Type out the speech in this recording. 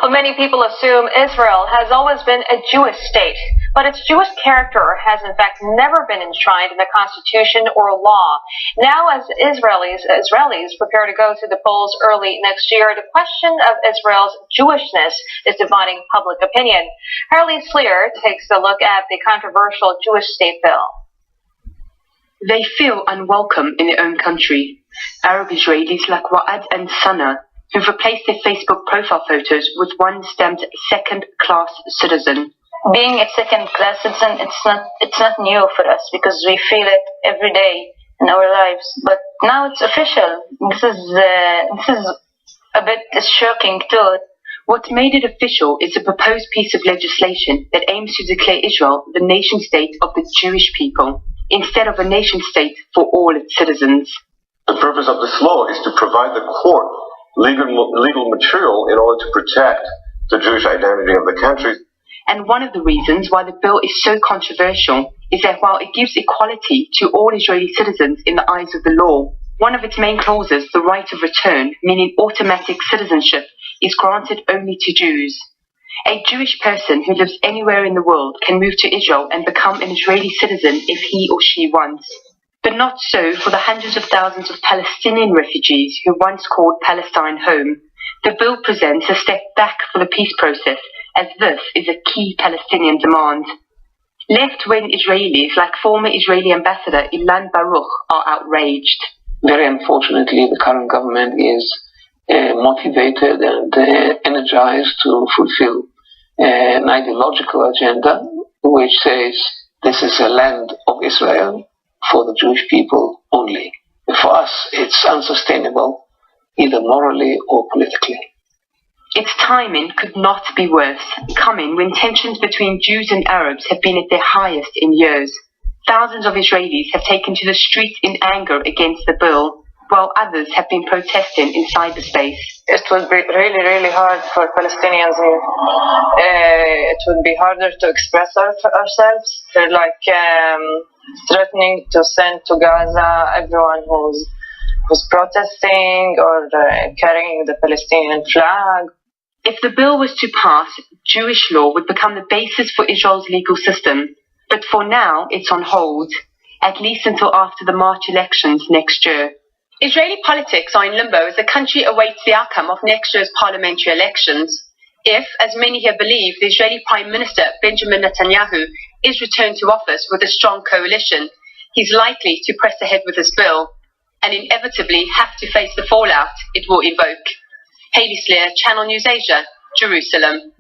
Well, many people assume Israel has always been a Jewish state, but its Jewish character has in fact never been enshrined in the constitution or law. Now, as Israelis prepare to go to the polls early next year, the question of Israel's Jewishness is dividing public opinion. Harley Sleer takes a look at the controversial Jewish state bill. They feel unwelcome in their own country. Arab Israelis like Wa'ad and Sana, who've replaced their Facebook profile photos with one stamped second-class citizen. Being a second-class citizen, it's not new for us because we feel it every day in our lives. But now it's official. This is a bit shocking too. What made it official is a proposed piece of legislation that aims to declare Israel the nation-state of the Jewish people, instead of a nation-state for all its citizens. The purpose of this law is to provide the court legal material in order to protect the Jewish identity of the country. And one of the reasons why the bill is so controversial is that while it gives equality to all Israeli citizens in the eyes of the law, one of its main clauses, the right of return, meaning automatic citizenship, is granted only to Jews. A Jewish person who lives anywhere in the world can move to Israel and become an Israeli citizen if he or she wants. But not so for the hundreds of thousands of Palestinian refugees who once called Palestine home. The bill presents a step back for the peace process, as this is a key Palestinian demand. Left-wing Israelis like former Israeli ambassador Ilan Baruch are outraged. Very unfortunately, the current government is motivated and energized to fulfill an ideological agenda which says this is a land of Israel for the Jewish people only. For us, it's unsustainable, either morally or politically. Its timing could not be worse, coming when tensions between Jews and Arabs have been at their highest in years. Thousands of Israelis have taken to the streets in anger against the bill, while others have been protesting in cyberspace. It would be really, really hard for Palestinians here. It would be harder to express ourselves. They're like threatening to send to Gaza everyone who's protesting or carrying the Palestinian flag. If the bill was to pass, Jewish law would become the basis for Israel's legal system. But for now, it's on hold, at least until after the March elections next year. Israeli politics are in limbo as the country awaits the outcome of next year's parliamentary elections. If, as many here believe, the Israeli Prime Minister Benjamin Netanyahu is returned to office with a strong coalition, he's likely to press ahead with his bill and inevitably have to face the fallout it will evoke. Hayley Sleer, Channel News Asia, Jerusalem.